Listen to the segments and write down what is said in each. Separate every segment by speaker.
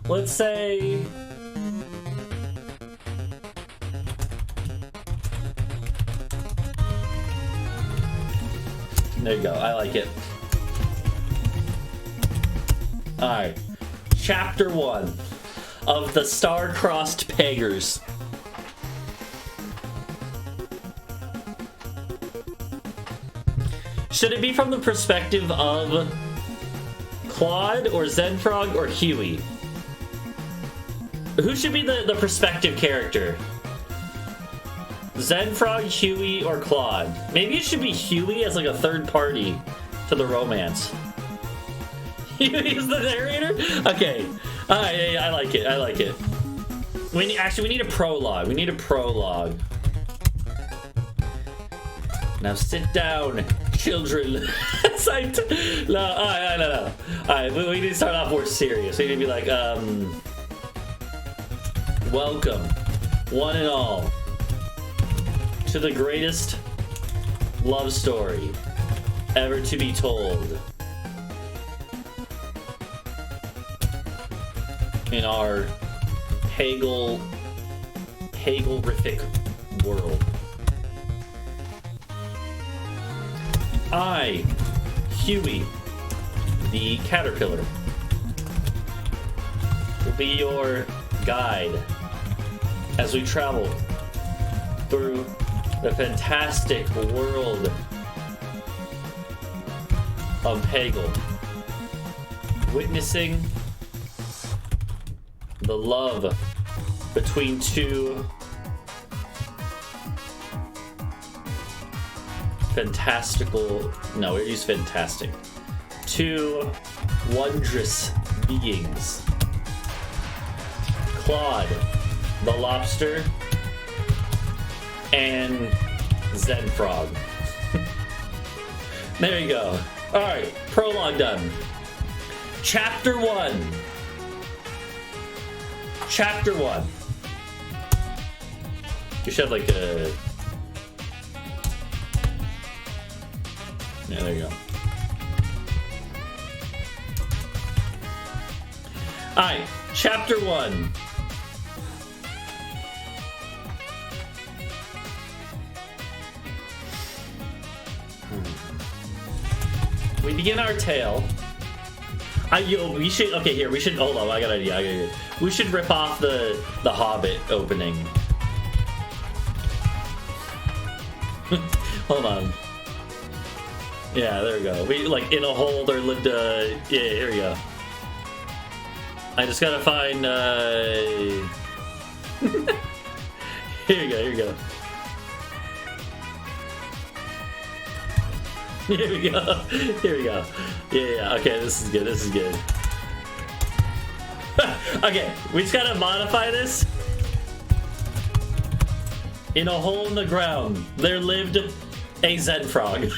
Speaker 1: let's say... There you go, I like it. Alright. Chapter 1 of the Star-Crossed Peggers. Should it be from the perspective of Claude or Zenfrog or Huey? Who should be the perspective character? Zenfrog, Huey, or Claude? Maybe it should be Huey as like a third party to the romance. Huey is the narrator? Okay. Alright, yeah, I like it. I like it. We need a prologue. We need a prologue. Now sit down, children. No, alright, Alright, we need to start off more serious. We need to be like, welcome, one and all, to the greatest love story ever to be told in our Peggle-rific world. I, Huey, the caterpillar, will be your guide as we travel through the fantastic world of Peggle, witnessing the love between two two wondrous beings. Claude, the lobster, and Zenfrog. There you go. Alright, prologue done. Chapter 1. Chapter 1. You should have like a... Yeah, there you go. Alright, Chapter 1. We begin our tale. We should, okay, here, we should, hold on, I got an idea, We should rip off the Hobbit opening. Hold on. Yeah, there we go. We, like, in a hole there lived, yeah, here we go. I just gotta find, here we go. Here we go. Yeah, okay, this is good. Okay, we just gotta modify this. In a hole in the ground, there lived a Zenfrog.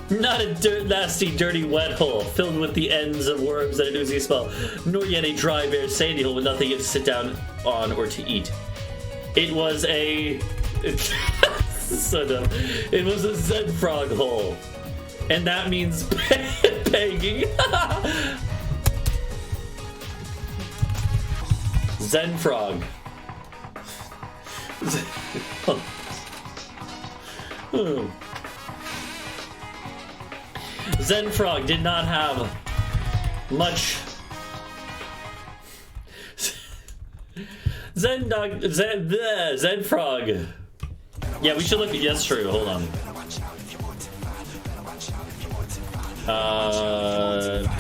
Speaker 1: Not a nasty, dirty, wet hole filled with the ends of worms and an oozy smell, nor yet a dry, bare, sandy hole with nothing to sit down on or to eat. It was a... so dumb. It was a Zenfrog hole. And that means pegging. Zenfrog. Zenfrog did not have much. Zenfrog. Yeah, we should look at. Yes, true. Hold on.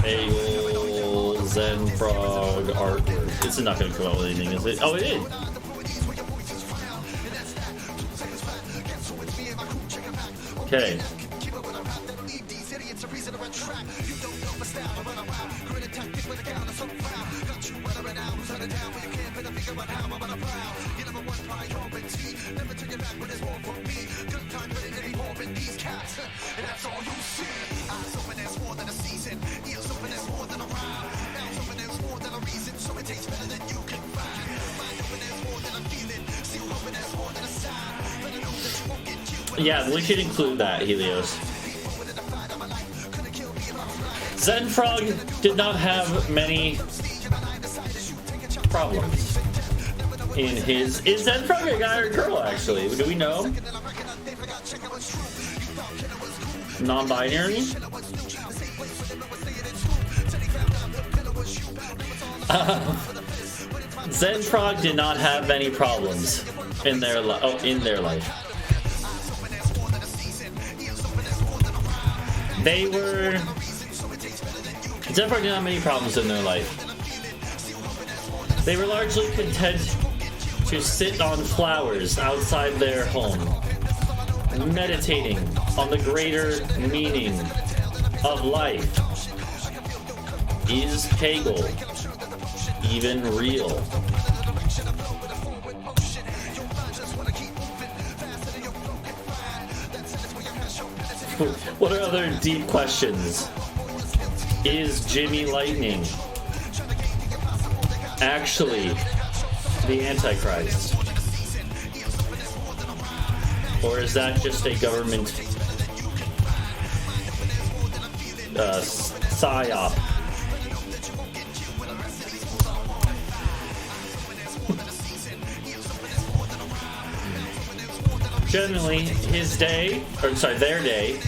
Speaker 1: Peggle, Zenfrog artwork. This is not going to come out with anything, is it? Oh, it is. Okay. Yeah, we should include that, Helios. Zen Frog did not have many problems in his... Is Zen Frog a guy or a girl, actually? Do we know? Non-binary? Zen Frog did not have many problems in their life. They were... Zen Frog did not have many problems in their life. They were largely content to sit on flowers outside their home, meditating on the greater meaning of life. Is Peggle even real? What are other deep questions? Is Jimmy Lightning actually the Antichrist? Or is that just a government psyop? Generally, their day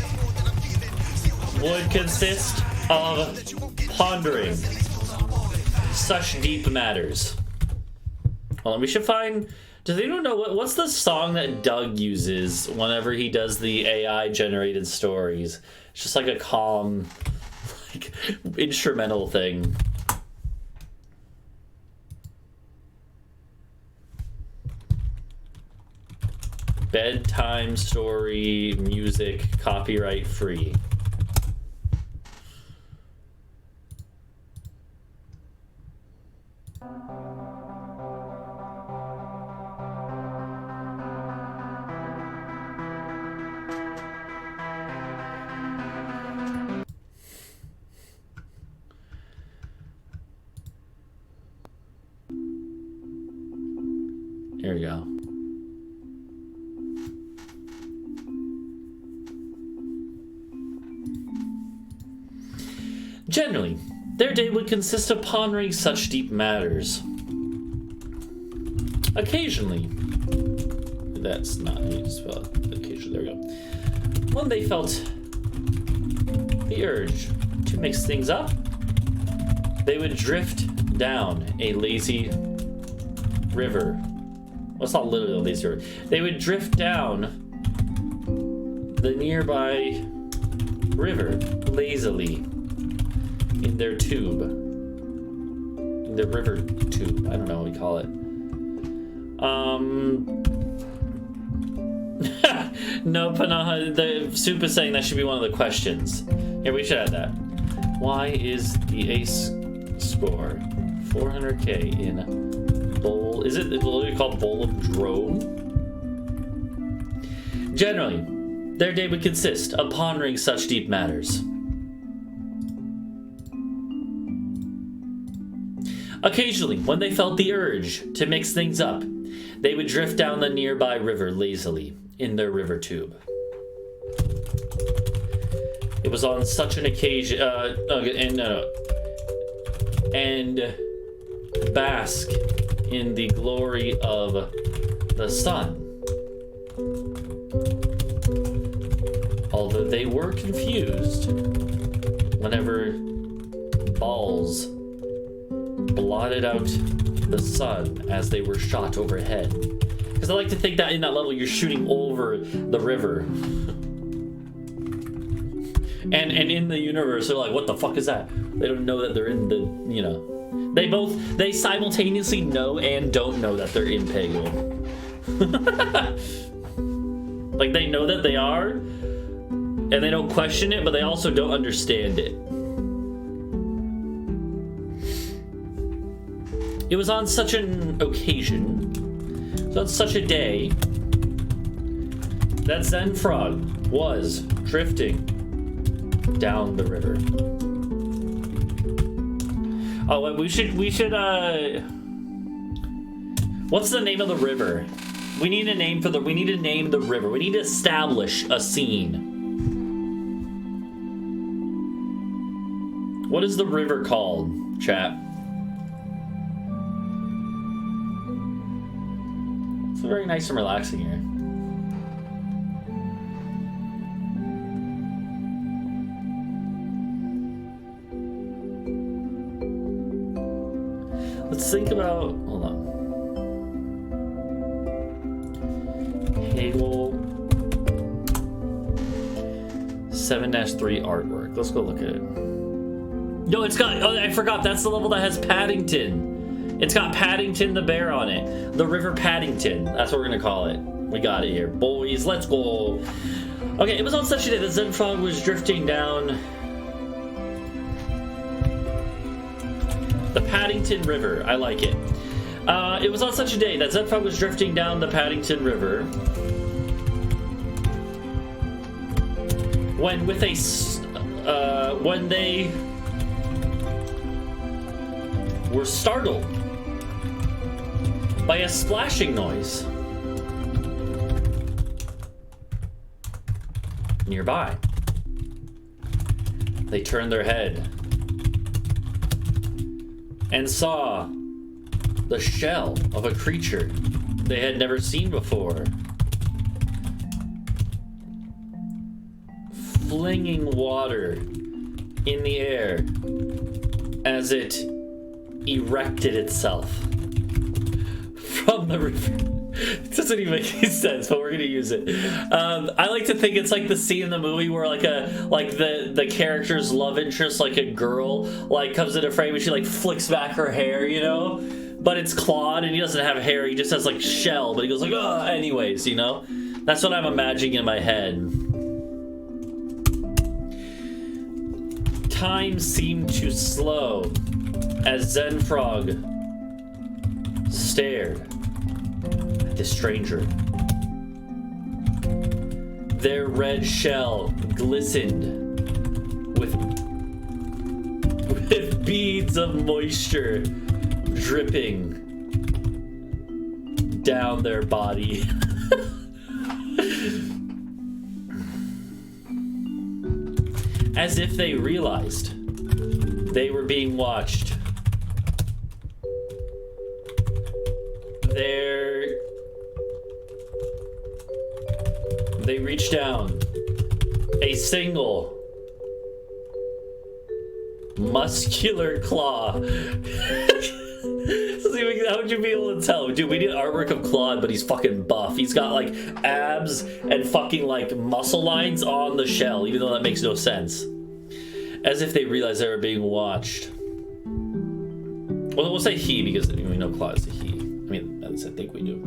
Speaker 1: would consist of pondering such deep matters. Well, we should find... Does anyone know what's the song that Doug uses whenever he does the AI-generated stories? It's just like a calm, like, instrumental thing. Bedtime story, music, copyright free. Here we go. Generally, their day would consist of pondering such deep matters. Occasionally, that's not how you spell it. Occasionally, there we go. When they felt the urge to mix things up, they would drift down a lazy river. Well, it's not literally a lazy river. They would drift down the nearby river lazily in their tube. In their river tube. I don't know what we call it. No, Panaha, the Soup is saying that should be one of the questions. Yeah, we should add that. Why is the ace score 400k in bowl? Is it literally called Bowl of Drone? Generally, their day would consist of pondering such deep matters. Occasionally, when they felt the urge to mix things up, they would drift down the nearby river lazily in their river tube. It was on such an occasion, and bask in the glory of the sun. Although they were confused whenever balls blotted out the sun as they were shot overhead. Because I like to think that in that level you're shooting over the river. And in the universe they're like, what the fuck is that? They don't know that they're in the, you know. They simultaneously know and don't know that they're in Peggle. Like, they know that they are, and they don't question it, but they also don't understand it. It was on such an occasion, so on such a day, that Zen Frog was drifting down the river. Oh, we should, what's the name of the river? We need a name we need to name the river. We need to establish a scene. What is the river called, chat? It's very nice and relaxing here. Let's think about, hold on. Peggle 7-3 artwork. Let's go look at it. No, it's got, oh, I forgot, that's the level that has Paddington. It's got Paddington the bear on it. The River Paddington, that's what we're gonna call it. We got it here. Boys, let's go. Okay, it was on such a day that Zenfrog was drifting down the Paddington River. I like it. It was on such a day that Zenfrog was drifting down the Paddington River when they were startled by a splashing noise nearby. They turned their head and saw the shell of a creature they had never seen before, flinging water in the air as it erected itself from the river. It doesn't even make any sense, but we're gonna use it. I like to think it's like the scene in the movie where the character's love interest, like a girl, like comes into frame and she like flicks back her hair, you know? But it's Claude and he doesn't have hair, he just has like shell, but he goes like, oh, anyways, you know? That's what I'm imagining in my head. Time seemed to slow as Zenfrog stared at the stranger. Their red shell glistened with beads of moisture dripping down their body. As if they realized they were being watched. They reached down. A single muscular claw. How would you be able to tell? Dude, we need artwork of Claude, but he's fucking buff. He's got like abs and fucking like muscle lines on the shell, even though that makes no sense. As if they realized they were being watched. Well, we'll say he because we know Claude is a he. I mean, at least I think we do.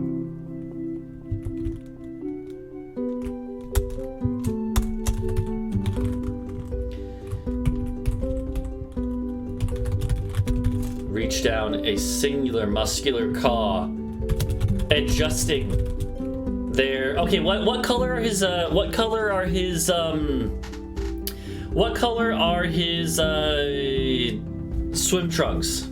Speaker 1: Reach down a singular muscular claw, adjusting their. Okay, what color are his? What color are his? What color are his swim trunks?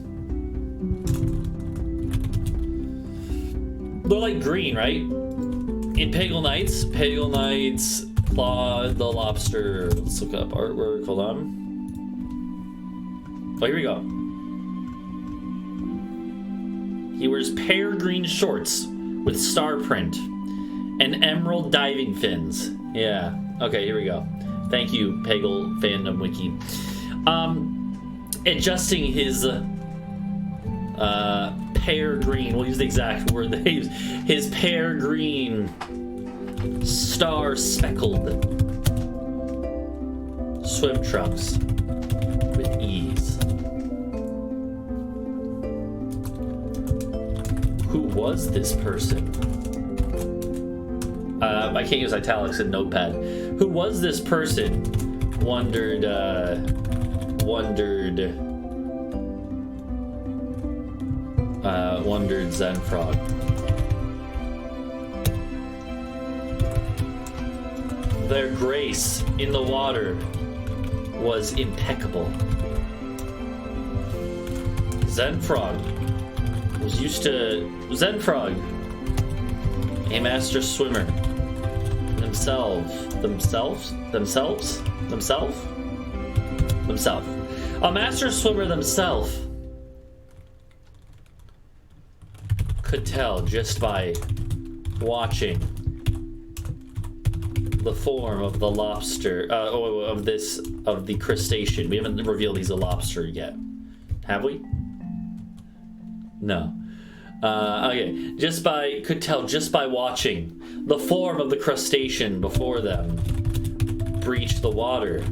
Speaker 1: They're like green, right? In Peggle Knights, Claude the Lobster. Let's look up artwork. Hold on. Oh, here we go. He wears pear green shorts with star print and emerald diving fins. Yeah. Okay, here we go. Thank you, Peggle Fandom Wiki. Adjusting his pear green. We'll use the exact word they use. His pear green, star speckled swim trunks with ease. Who was this person? I can't use italics in Notepad. Who was this person? Wondered Zenfrog. Their grace in the water was impeccable. Zenfrog, a master swimmer, themselves. A master swimmer themselves could tell just by watching the form of the lobster, of the crustacean. We haven't revealed he's a lobster yet, have we? No. Okay, could tell just by watching the form of the crustacean before them breach the water.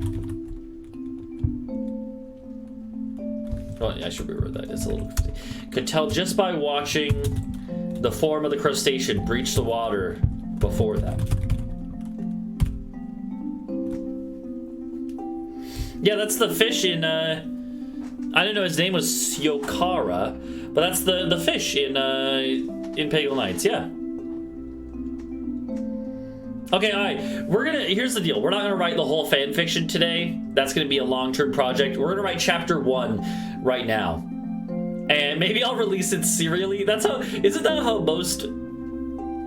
Speaker 1: Oh, I should reword that. It's a little confusing. Could tell just by watching the form of the crustacean breach the water before them. Yeah, that's the fish in, I didn't know his name was Syokara, but that's the fish in Peggle Knights, yeah. Okay, alright, here's the deal. We're not gonna write the whole fan fiction today. That's gonna be a long-term project. We're gonna write chapter 1 right now. And maybe I'll release it serially. Isn't that how most,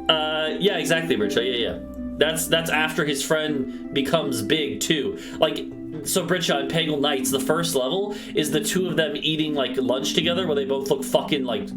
Speaker 1: yeah, exactly, Bricha, yeah. That's after his friend becomes big, too. Like, so Bricha and Peggle Knights, the first level is the two of them eating, like, lunch together where they both look fucking, like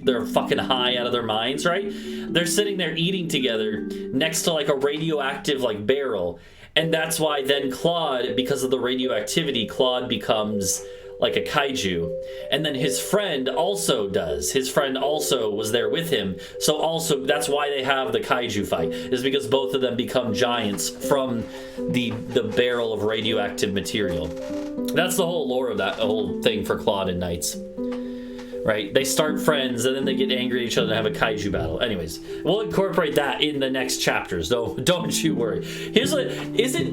Speaker 1: they're fucking high out of their minds, right? They're sitting there eating together next to, like, a radioactive, like, barrel. And that's why then Claude, because of the radioactivity, Claude becomes like a kaiju. And then his friend also does. His friend also was there with him. So also, that's why they have the kaiju fight, is because both of them become giants from the barrel of radioactive material. That's the whole lore of that whole thing for Claude and Knights. Right? They start friends, and then they get angry at each other and have a kaiju battle. Anyways, we'll incorporate that in the next chapters. Don't you worry.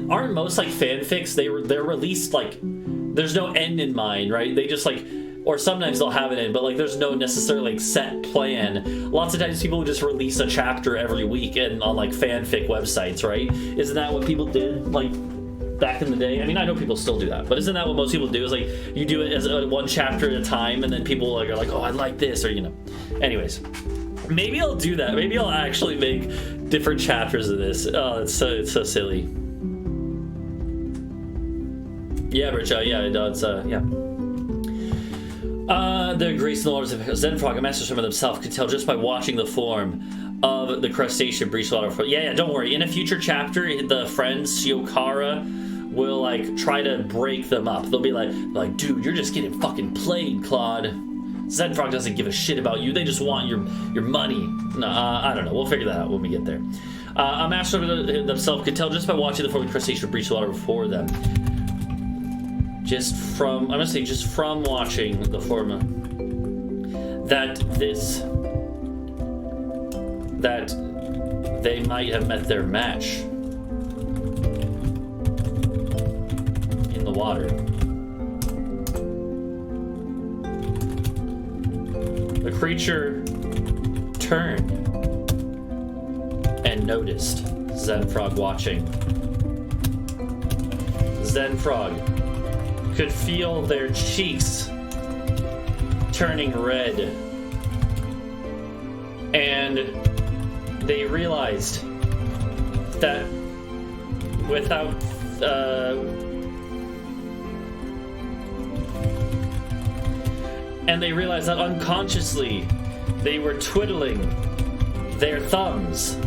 Speaker 1: Aren't most, like, fanfics, they're released, like, there's no end in mind, right? They just, like, or sometimes they'll have an end, but, like, there's no necessarily, like, set plan. Lots of times people just release a chapter every week and on, like, fanfic websites, right? Isn't that what people did, like, back in the day? I mean, I know people still do that, but isn't that what most people do? Is, like, you do it as one chapter at a time, and then people, like, are like, oh, I like this, or, you know. Anyways, maybe I'll do that. Maybe I'll actually make different chapters of this. Oh, it's so silly. Yeah, Bricha, yeah, it's, yeah. The Grace and the Waters of Zenfrog, a master swimmer themselves, could tell just by watching the form of the crustacean breach the water. Yeah, don't worry. In a future chapter, the friends, Syokara, will, like, try to break them up. They'll be like, dude, you're just getting fucking played, Claude. Zenfrog doesn't give a shit about you. They just want your money. No, I don't know. We'll figure that out when we get there. A master swimmer themselves could tell just by watching the form of the crustacean breach the water before them. Just from watching the form that they might have met their match in the water. The creature turned and noticed Zenfrog watching. Zenfrog could feel their cheeks turning red, and they realized that without unconsciously they were twiddling their thumbs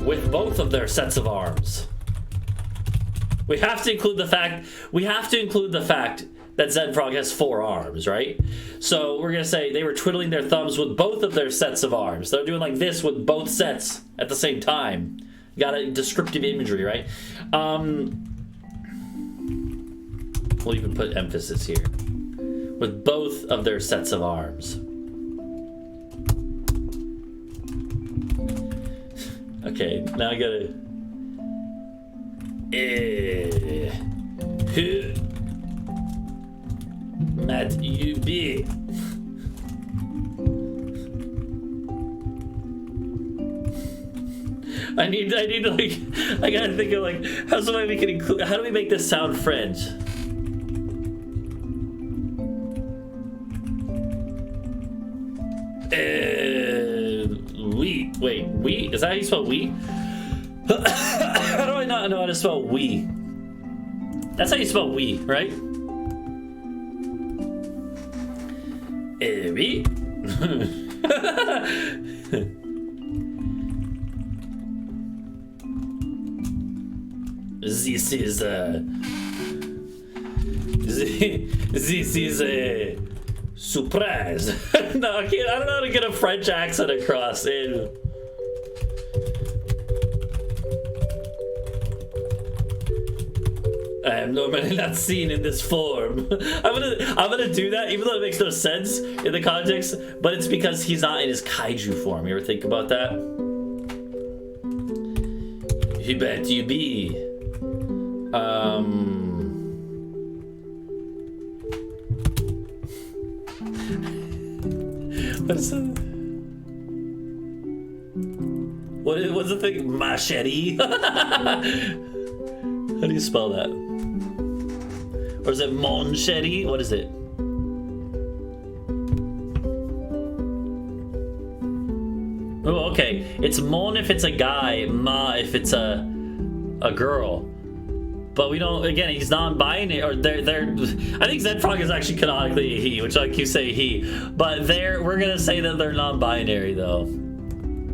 Speaker 1: with both of their sets of arms. We have to include the fact that Zenfrog has 4 arms, right? So we're gonna say they were twiddling their thumbs with both of their sets of arms. They're doing like this with both sets at the same time. You got a descriptive imagery, right? We'll even put emphasis here. With both of their sets of arms. Okay, now I gotta... Matt, you be. I need to, like, I gotta think of, like, how do we make this sound French? We? Is that how you spell we? How do I not know how to spell we? That's how you spell we, right? me? This is this is a surprise. No, I can't. I don't know how to get a French accent across. I am normally not seen in this form. I'm gonna do that, even though it makes no sense in the context. But it's because he's not in his kaiju form. You ever think about that? Who bet you be? What's the thing? Machete? How do you spell that? Or is it Monchetti? What is it? Oh, okay. It's Mon if it's a guy, Ma if it's a girl. But we don't. Again, he's non-binary. Or they're. I think Zedfrog is actually canonically a he, which I keep saying he. But we're gonna say that they're non-binary though.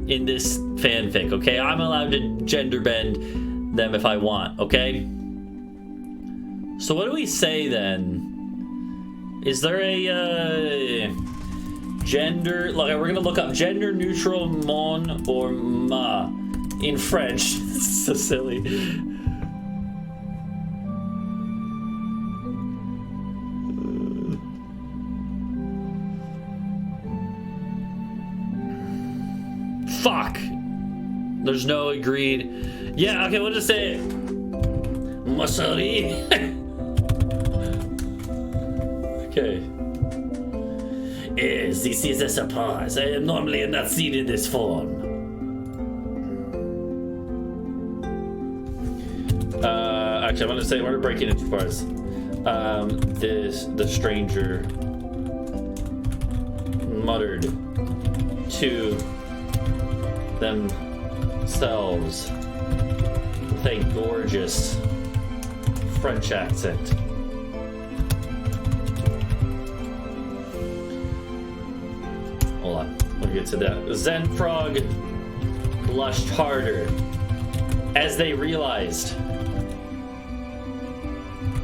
Speaker 1: In this fanfic, okay? I'm allowed to gender bend them if I want, okay? So what do we say then? Is there a gender? Like, we're gonna look up gender neutral mon or ma in French. It's so silly. Fuck! There's no agreed. Yeah, okay, we'll just say Masari. Okay. Yes, this is a surprise. I am normally not seen in this form. Actually, I'm gonna say we're gonna break it into parts. The stranger muttered to themselves with a gorgeous French accent. Hold on, we'll get to that. Zenfrog blushed harder as they realized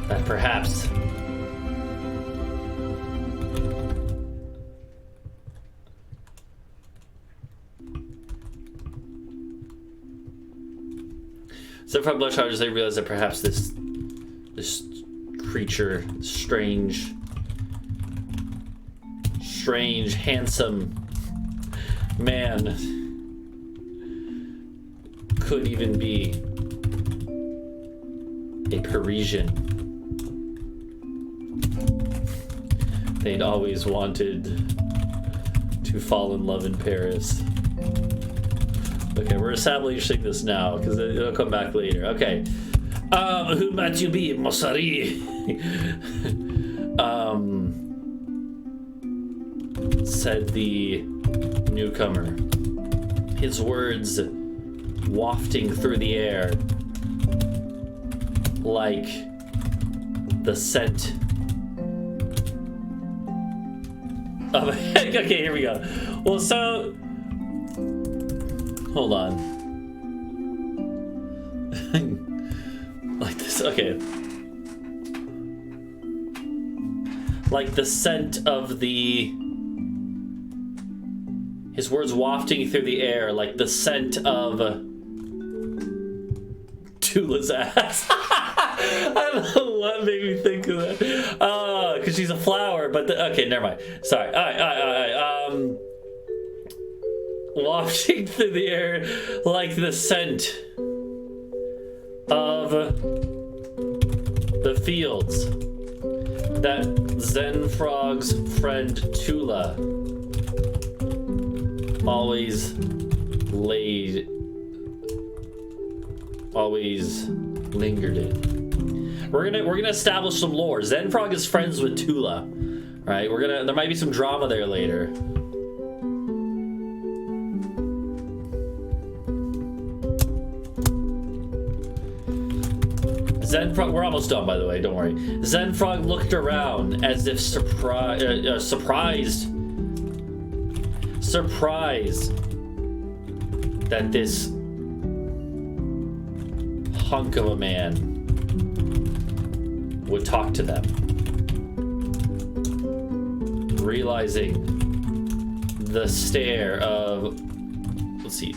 Speaker 1: that perhaps Zenfrog blushed harder as they realized that perhaps this creature, strange, handsome man could even be a Parisian. They'd always wanted to fall in love in Paris. Okay, we're establishing this now because it'll come back later. Okay. Who might you be, Mossari? Said the newcomer, his words wafting through the air like the scent of okay, here we go. Well, so hold on. Like this, okay. Like the scent of his words wafting through the air like the scent of Tula's ass. I don't know what made me think of that. Because she's a flower, but okay, never mind. Sorry. All right. Wafting through the air like the scent of the fields that Zenfrog's friend Tula always lingered in. We're gonna establish some lore. Zenfrog is friends with Tula. Right? There might be some drama there later. Zenfrog, we're almost done, by the way, don't worry. Zenfrog looked around as if surprised surprised that this hunk of a man would talk to them. Realizing the stare of, let's see,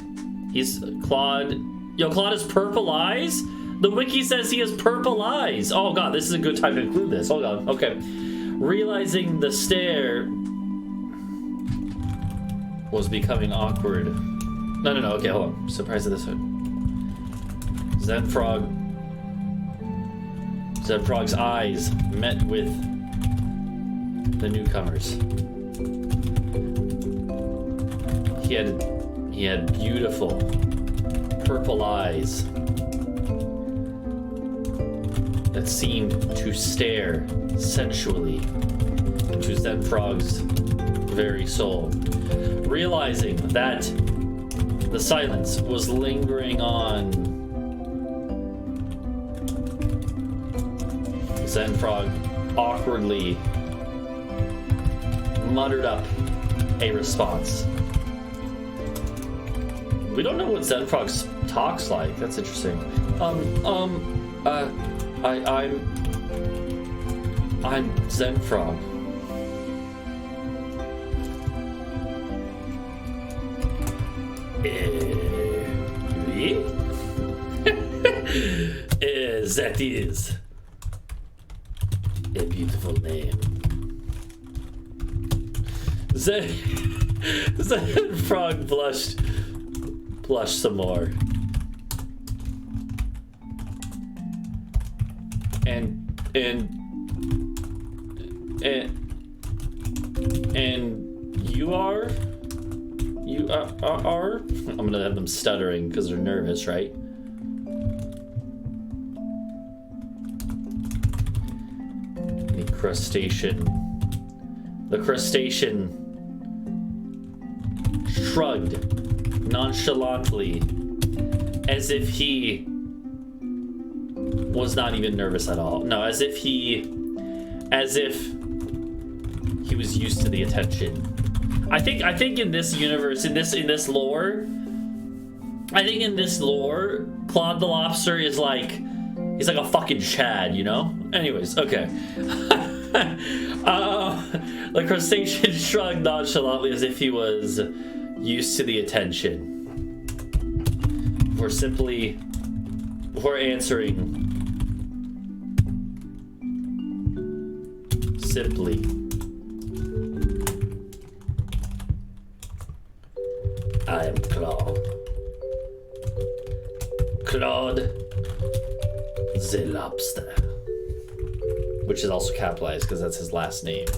Speaker 1: he's Claude. Yo, Claude has purple eyes? The wiki says he has purple eyes. Oh god, this is a good time to include this. Hold on, okay. Realizing the stare was becoming awkward. No, okay, hold on. Surprised at this one. Zenfrog's eyes met with the newcomers. He had beautiful purple eyes that seemed to stare sensually into Zenfrog's very soul. Realizing that the silence was lingering on, Zenfrog awkwardly muttered up a response. We don't know what Zenfrog talks like. That's interesting. I'm Zenfrog. Oui? That is a beautiful name. Zenfrog blushed some more. And you are? I'm gonna have them stuttering because they're nervous, right? The crustacean shrugged nonchalantly as if he was not even nervous at all. No, as if he was used to the attention. I think in this universe, in this lore, Claude the Lobster is like, he's like a fucking Chad, you know? Anyways, okay. The crustacean shrugged nonchalantly as if he was used to the attention. Before answering, simply, I am Claude. Claude the Lobster. Which is also capitalized because that's his last name.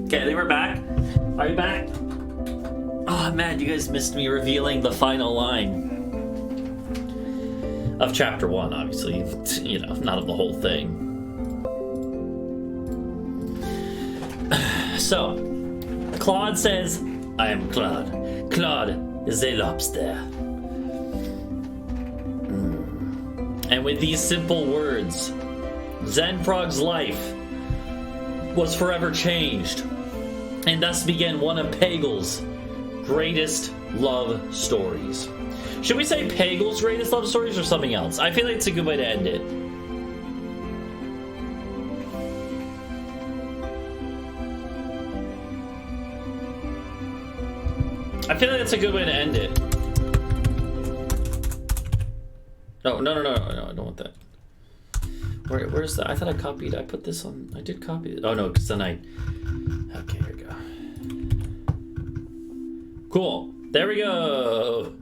Speaker 1: Okay, I think we're back. Are you back? Oh man, you guys missed me revealing the final line of chapter 1, obviously. You know, not of the whole thing. So, Claude says, I am Claude. Claude is a lobster. And with these simple words, Zenfrog's life was forever changed, and thus began one of Peggle's greatest love stories. Should we say Peggle's greatest love stories or something else? I feel like it's a good way to end it. I feel like it's a good way to end it. No, I don't want that. Where's the? I thought I copied. I put this on. I did copy it. Oh no, because then I. Okay, here we go. Cool. There we go.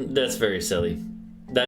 Speaker 1: That's very silly. That.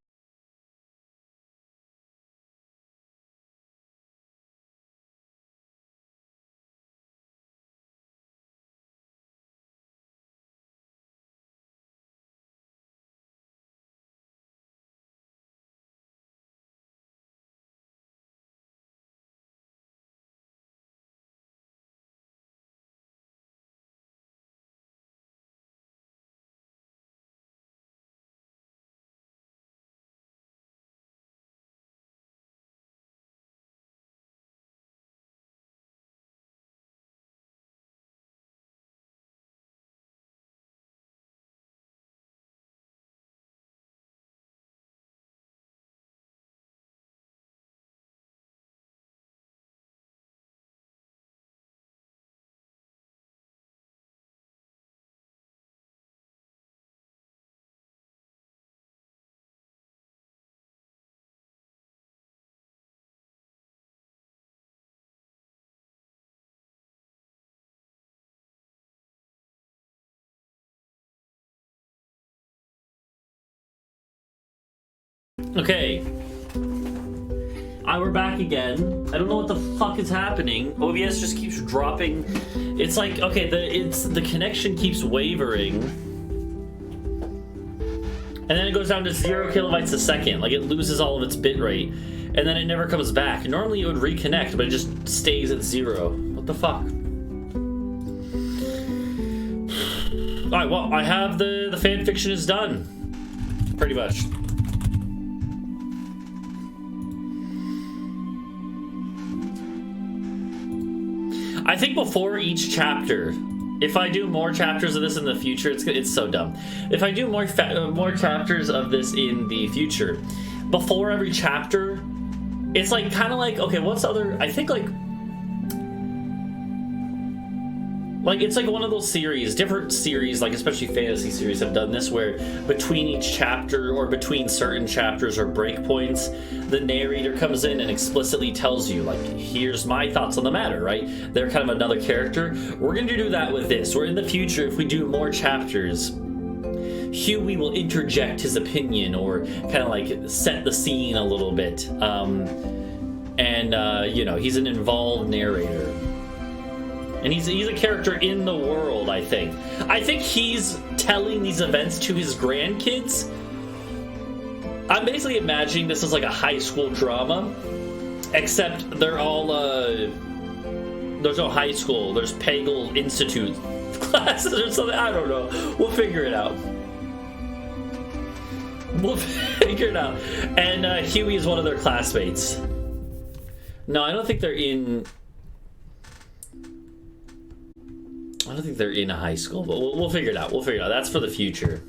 Speaker 1: Okay. We're back again. I don't know what the fuck is happening. OBS just keeps dropping. It's like, okay, the connection keeps wavering. And then it goes down to 0 kilobytes a second. Like, it loses all of its bit rate. And then it never comes back. Normally it would reconnect, but it just stays at 0. What the fuck? Alright, well, I have the fan fiction is done. Pretty much. I think before each chapter, if I do more chapters of this in the future, it's so dumb. If I do more chapters of this in the future, before every chapter, it's like kind of like, okay, what's other? I think like it's like one of those series, different series, like especially fantasy series have done this, where between each chapter or between certain chapters or breakpoints, the narrator comes in and explicitly tells you, like, here's my thoughts on the matter, right? They're kind of another character. We're going to do that with this. Or in the future, if we do more chapters, Huey will interject his opinion or kind of like set the scene a little bit. You know, he's an involved narrator. And he's a character in the world, I think. I think he's telling these events to his grandkids. I'm basically imagining this as like a high school drama, except they're all, there's no high school. There's Peggle Institute classes or something. I don't know. We'll figure it out. We'll figure it out. And Huey is one of their classmates. No, I don't think they're in... I don't think they're in a high school, but we'll figure it out. We'll figure it out. That's for the future.